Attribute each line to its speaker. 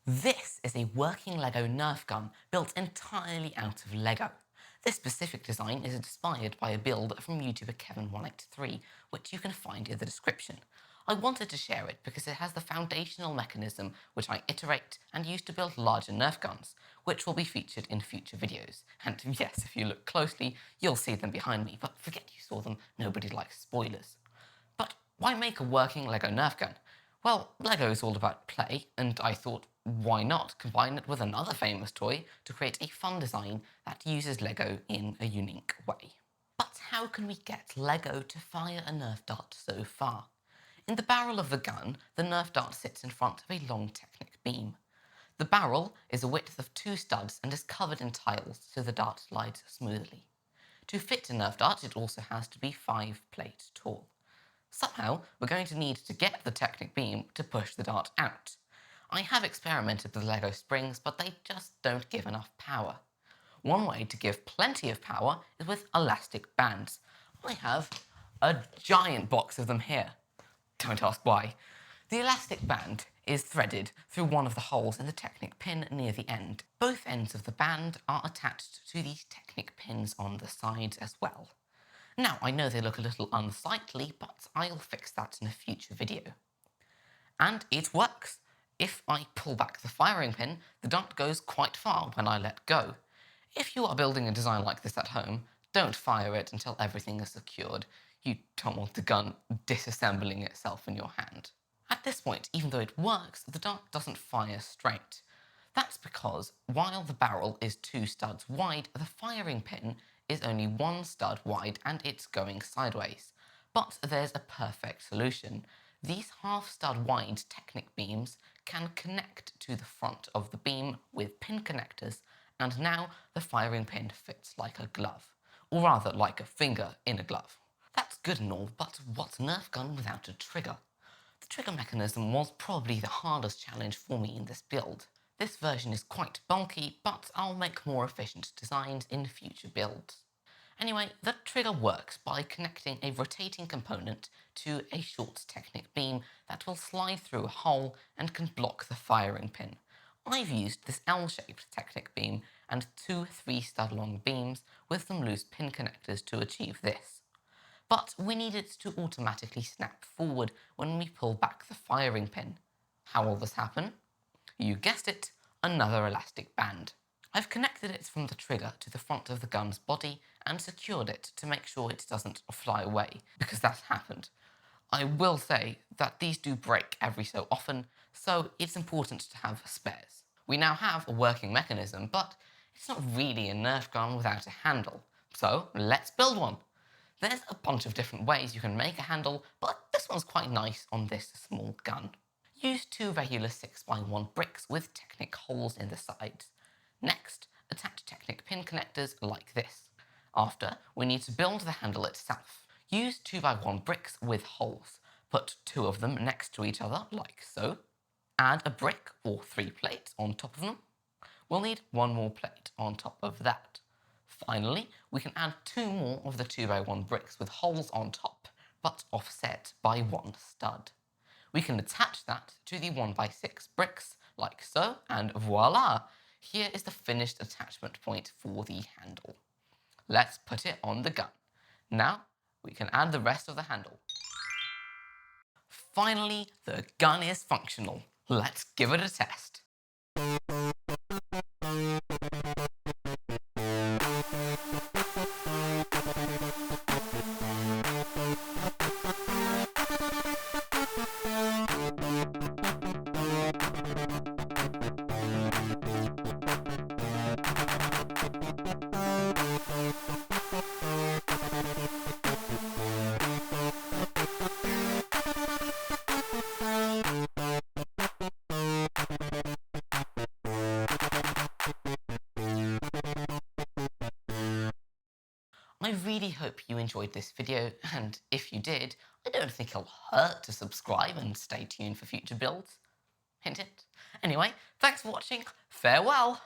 Speaker 1: This is a working LEGO Nerf gun built entirely out of LEGO. This specific design is inspired by a build from YouTuber Kevin183, which you can find in the description. I wanted to share it because it has the foundational mechanism which I iterate and use to build larger Nerf guns, which will be featured in future videos. And yes, if you look closely, you'll see them behind me, but forget you saw them, nobody likes spoilers. But why make a working LEGO Nerf gun? Well, LEGO is all about play, and I thought, why not combine it with another famous toy to create a fun design that uses LEGO in a unique way. But how can we get LEGO to fire a Nerf dart so far? In the barrel of the gun, the Nerf dart sits in front of a long Technic beam. The barrel is a width of 2 studs and is covered in tiles so the dart slides smoothly. To fit a Nerf dart, it also has to be 5 plates tall. Somehow, we're going to need to get the Technic beam to push the dart out. I have experimented with LEGO springs, but they just don't give enough power. One way to give plenty of power is with elastic bands. I have a giant box of them here. Don't ask why. The elastic band is threaded through one of the holes in the Technic pin near the end. Both ends of the band are attached to these Technic pins on the sides as well. Now, I know they look a little unsightly, but I'll fix that in a future video. And it works. If I pull back the firing pin, the dart goes quite far when I let go. If you are building a design like this at home, don't fire it until everything is secured. You don't want the gun disassembling itself in your hand. At this point, even though it works, the dart doesn't fire straight. That's because, while the barrel is 2 studs wide, the firing pin is only 1 stud wide and it's going sideways. But there's a perfect solution. These half-stud wide Technic beams can connect to the front of the beam with pin connectors, and now the firing pin fits like a glove. Or rather, like a finger in a glove. That's good and all, but what's a Nerf gun without a trigger? The trigger mechanism was probably the hardest challenge for me in this build. This version is quite bulky, but I'll make more efficient designs in future builds. Anyway, the trigger works by connecting a rotating component to a short Technic beam that will slide through a hole and can block the firing pin. I've used this L-shaped Technic beam and 2 3-stud long beams with some loose pin connectors to achieve this. But we need it to automatically snap forward when we pull back the firing pin. How will this happen? You guessed it, another elastic band. I've connected it from the trigger to the front of the gun's body and secured it to make sure it doesn't fly away, because that's happened. I will say that these do break every so often, so it's important to have spares. We now have a working mechanism, but it's not really a Nerf gun without a handle, so let's build one. There's a bunch of different ways you can make a handle, but this one's quite nice on this small gun. Use 2 regular 6x1 bricks with Technic holes in the sides. Next, attach Technic pin connectors like this. After, we need to build the handle itself. Use 2x1 bricks with holes. Put 2 of them next to each other, like so. Add a brick or 3 plates on top of them. We'll need 1 more plate on top of that. Finally, we can add 2 more of the 2x1 bricks with holes on top, but offset by 1 stud. We can attach that to the 1x6 bricks, like so, and voila! Here is the finished attachment point for the handle. Let's put it on the gun. Now, we can add the rest of the handle. Finally, the gun is functional. Let's give it a test. I really hope you enjoyed this video, and if you did, I don't think it'll hurt to subscribe and stay tuned for future builds. Hint hint. Anyway, thanks for watching, farewell!